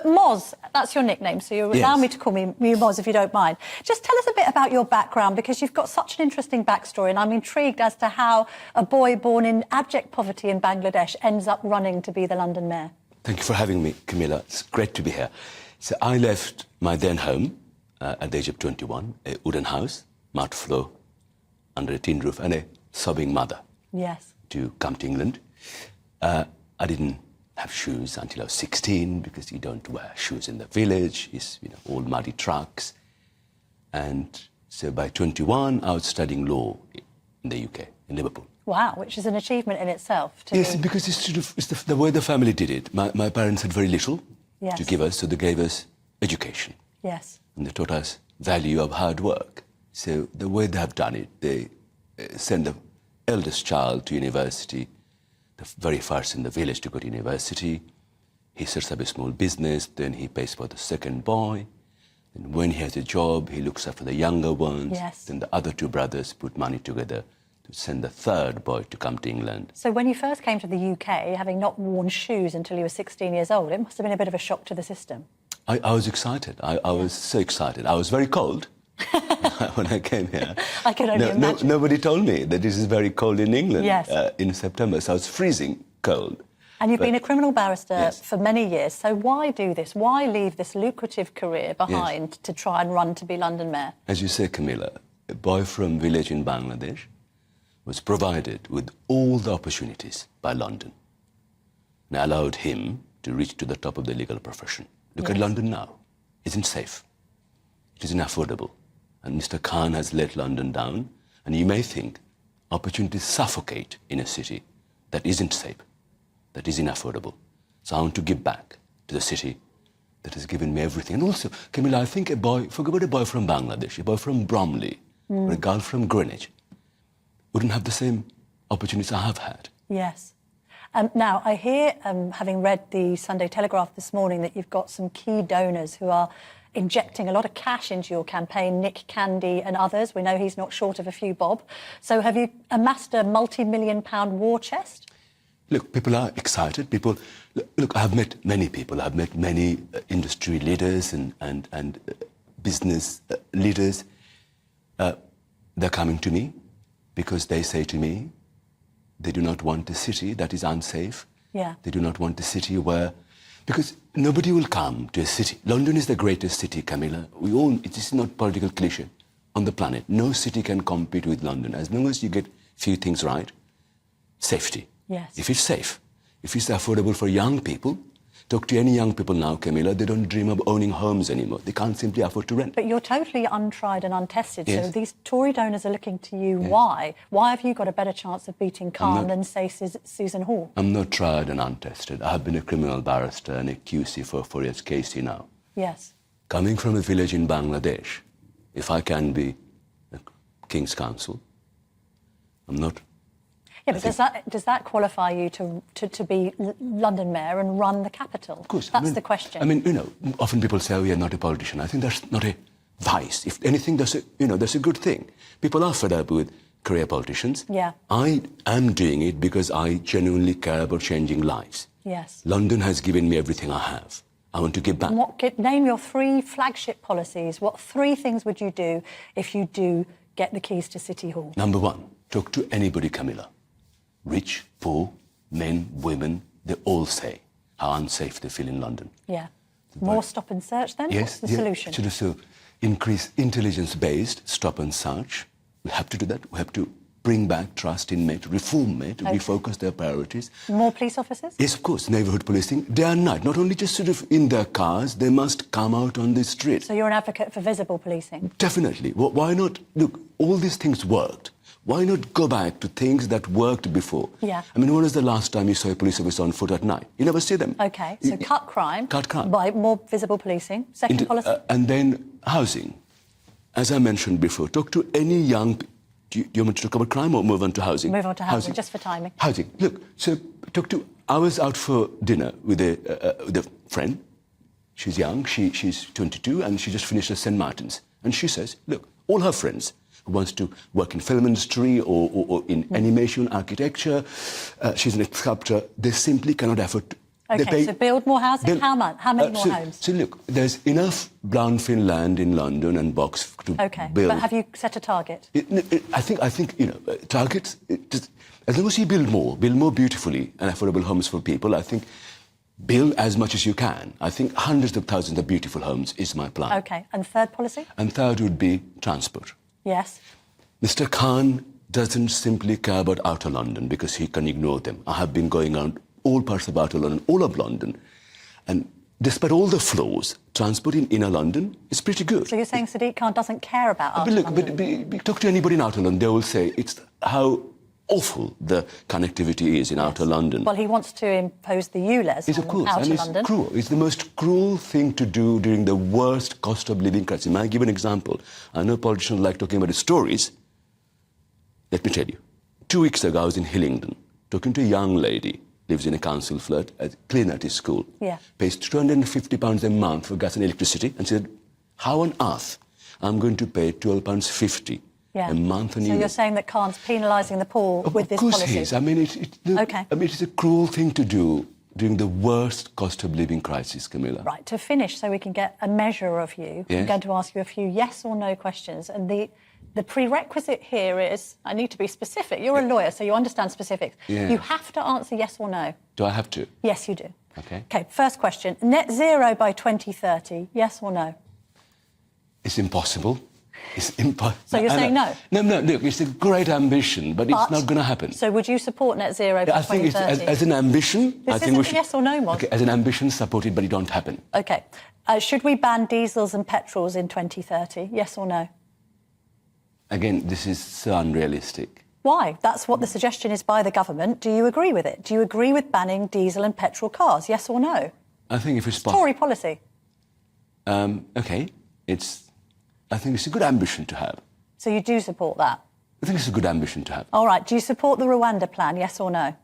But Moz, that's your nickname, so you allow me to call you Moz if you don't mind. Just tell us a bit about your background, because you've got such an interesting backstory, and I'm intrigued as to how a boy born in abject poverty in Bangladesh ends up running to be the London mayor. Thank you for having me, Camilla. It's great to be here. So I left my then home at the age of 21, a wooden house, mud floor, under a tin roof, and a sobbing mother. Yes. To come to England. I didn't have shoes until I was 16, because you don't wear shoes in the village. It's all muddy trucks. And so by 21, I was studying law in the UK, in Liverpool. Wow, which is an achievement in itself. Yes, because it's the way the family did it. My parents had very little to give us, so they gave us education. Yes. And they taught us value of hard work. So the way they have done it, they send the eldest child to university, the very first in the village to go to university. He sets up a small business, then he pays for the second boy. And when he has a job, he looks after the younger ones. Yes. Then the other two brothers put money together to send the third boy to come to England. So when you first came to the UK, having not worn shoes until you were 16 years old, it must have been a bit of a shock to the system. I was excited. I was so excited. I was very cold when I came here. I can only imagine. Nobody told me that this is very cold in England in September, so I was freezing cold. And you've been a criminal barrister for many years, so why do this? Why leave this lucrative career behind to try and run to be London mayor? As you say, Camilla, a boy from village in Bangladesh was provided with all the opportunities by London and allowed him to reach to the top of the legal profession. Look at London now. It isn't safe. It isn't affordable. And Mr. Khan has let London down. And you may think opportunities suffocate in a city that isn't safe, that isn't affordable. So I want to give back to the city that has given me everything. And also, Camilla, I think forget about a boy from Bangladesh, a boy from Bromley, or a girl from Greenwich, wouldn't have the same opportunities I have had. Yes. Now, I hear, having read the Sunday Telegraph this morning, that you've got some key donors who are injecting a lot of cash into your campaign, Nick Candy and others. We know he's not short of a few bob. So have you amassed a multi-million-pound war chest? Look, people are excited. Look, I have met many people. I've met many industry leaders and business leaders. They're coming to me because they say to me, they do not want a city that is unsafe. Yeah. They do not want a city where... Because nobody will come to a city. London is the greatest city, Camilla. It is not political cliché on the planet. No city can compete with London. As long as you get few things right, safety. Yes. If it's safe, if it's affordable for young people, talk to any young people now, Camilla, they don't dream of owning homes anymore. They can't simply afford to rent. But you're totally untried and untested, yes. So these Tory donors are looking to you. Yes. Why? Why have you got a better chance of beating Khan than, say, Susan Hall? I'm not tried and untested. I have been a criminal barrister and a QC for 4 years, KC now. Yes. Coming from a village in Bangladesh, if I can be a King's Counsel, I'm not... Yeah, but does that qualify you to be London mayor and run the capital? Of course. That's the question. I mean, often people say, oh, you're not a politician. I think that's not a vice. If anything, that's a good thing. People are fed up with career politicians. Yeah. I am doing it because I genuinely care about changing lives. Yes. London has given me everything I have. I want to give back. Name your 3 flagship policies. What 3 things would you do if you do get the keys to City Hall? Number 1, talk to anybody, Camilla. Rich, poor, men, women, they all say how unsafe they feel in London. Yeah. More stop and search then? Yes. What's the solution? So increase intelligence-based stop and search. We have to do that. We have to bring back trust in Met, reform Met, refocus their priorities. More police officers? Yes, of course. Neighbourhood policing, day and night. Not only just sort of in their cars, they must come out on the street. So you're an advocate for visible policing? Definitely. Why not? Look, all these things worked. Why not go back to things that worked before? Yeah. I mean, when was the last time you saw a police officer on foot at night? You never see them. OK, so cut crime. Cut crime. By more visible policing. Second policy? And then housing. As I mentioned before, talk to any young... Do you want to talk about crime or move on to housing? Move on to housing, just for timing. Housing. Look, so I was out for dinner with a friend. She's young, she's 22, and she just finished at St. Martin's. And she says, look, all her friends who wants to work in film industry or in animation, architecture, she's an sculptor, they simply cannot afford OK, so build more housing? How much? How many more homes? So look, there's enough brownfield land in London and Box to build. But have you set a target? I think targets. As long as you build more beautifully and affordable homes for people, I think build as much as you can. I think hundreds of thousands of beautiful homes is my plan. OK, and third policy? And third would be transport. Yes. Mr. Khan doesn't simply care about outer London because he can ignore them. I have been going around all parts of outer London, all of London, and despite all the flaws, transport in inner London is pretty good. So you're saying Sadiq Khan doesn't care about outer London? But talk to anybody in outer London, they will say it's how awful the connectivity is in outer London. Well, he wants to impose the ULEZ on outer London. It's cruel. It's the most cruel thing to do during the worst cost of living crisis. May I give an example? I know politicians like talking about the stories. Let me tell you. 2 weeks ago, I was in Hillingdon, talking to a young lady, lives in a council flat, a cleaner at his school, pays £250 a month for gas and electricity, and said, how on earth I'm going to pay £12.50 a month on So you're saying that Khan's penalising the poor with this policy? Of course he is. I mean, it's a cruel thing to do during the worst cost of living crisis, Camilla. Right, to finish, so we can get a measure of you, I'm going to ask you a few yes or no questions, and the prerequisite here is, I need to be specific. You're a lawyer, so you understand specifics. You have to answer yes or no. Do I have to? Yes, you do. OK. OK, first question. Net zero by 2030, yes or no? It's impossible. It's impossible. So you're saying no? No, look, it's a great ambition, but it's not going to happen. So would you support net zero by 2030? I think as an ambition... This isn't a yes or no, Moz. OK, as an ambition, support it, but it don't happen. OK. Should we ban diesels and petrols in 2030, yes or no? Again, this is so unrealistic. Why? That's what the suggestion is by the government. Do you agree with it? Do you agree with banning diesel and petrol cars, yes or no? I think if it's possible... Tory policy. OK, I think it's a good ambition to have. So you do support that? I think it's a good ambition to have. All right. Do you support the Rwanda plan, yes or no?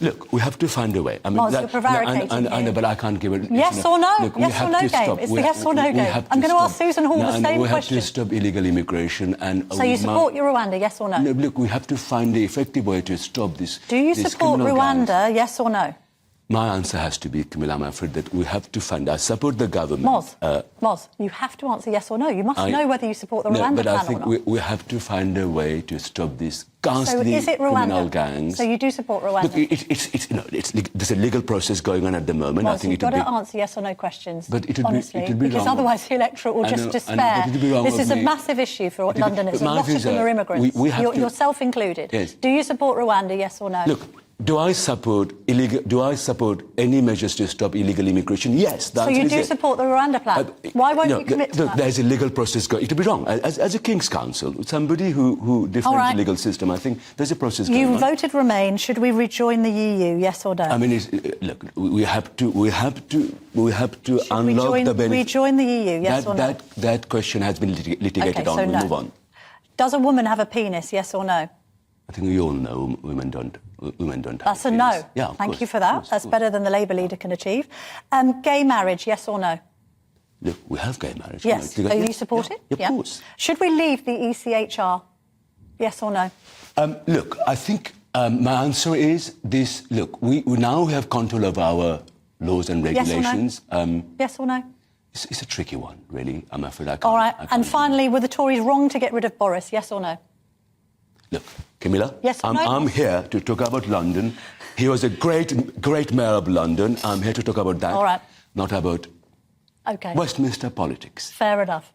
Look, we have to find a way. I mean, Moz, you're prevaricating I know, but I can't give it... Yes or no? Look, yes or no game. It's the yes or no game. I'm going to ask Susan Hall the same question. We have to stop illegal immigration and... So you support your Rwanda, yes or no? No, look, we have to find the effective way to stop this. Do you support Rwanda, yes or no? My answer has to be, Camilla, I'm afraid that we have to find... I support the government... Moz, you have to answer yes or no. You must know whether you support the Rwanda plan or not. But I think we have to find a way to stop this ghastly criminal gangs. So you do support Rwanda? Look, there's a legal process going on at the moment. Moz, I think you've got to answer yes or no questions, but honestly, it would because otherwise the electorate will just despair. This is a massive issue for Londoners. A lot of them are immigrants, yourself included. Yes. Do you support Rwanda, yes or no? Look, do I support any measures to stop illegal immigration? Yes. So you do support the Rwanda plan? Why won't you commit to that? There's a legal process going. It would be wrong. As a King's Counsel, somebody who defends the legal system, I think there's a process going on. You voted Remain. Should we rejoin the EU? Yes or no? I mean, look, we have to unlock the benefits. Rejoin the EU? Yes or no? That question has been litigated on. So we'll no. move on. Does a woman have a penis? Yes or no? I think we all know women don't have That's a no. Yeah, of Thank course, you for that. That's better than the Labour leader can achieve. Gay marriage, yes or no? Look, we have gay marriage. Yes. So you support it? Yeah, of course. Should we leave the ECHR? Yes or no? Look, I think my answer is this. Look, we now have control of our laws and regulations. Yes or no? It's a tricky one, really. I'm afraid I can't. All right. And finally, were the Tories wrong to get rid of Boris? Yes or no? Look, Camilla, yes or no? I'm here to talk about London. He was a great mayor of London. I'm here to talk about that. All right. Not about Westminster politics. Fair enough.